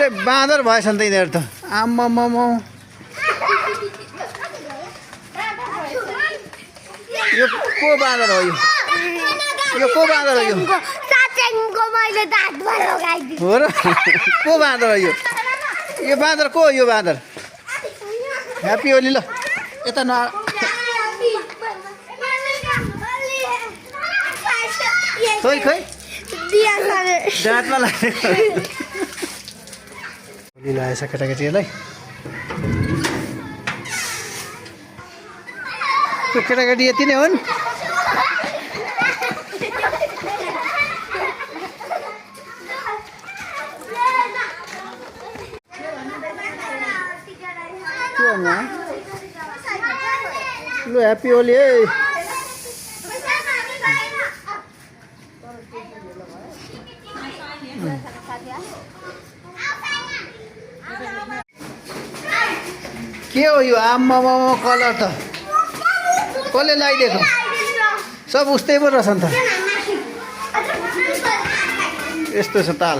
बाँदर भएछ नि त यिनीहरू त आम्मामाम यो को बाँदर हो यो को बाँदर हो यो हो र को बाँदर हो यो बाँदर को हो यो बाँदर ह्याप्पी होली ल यता न खोइ खोइ दाँतमा लाग्यो होली लगाएछ केटाकेटीहरूलाई केटाकेटी यति नै हुन् लु ह्याप्पी होली है के हो यो आम्मामा कलर त कसले लगाइदिएको सब उस्तै पो रहेछ नि त यस्तो छ ताल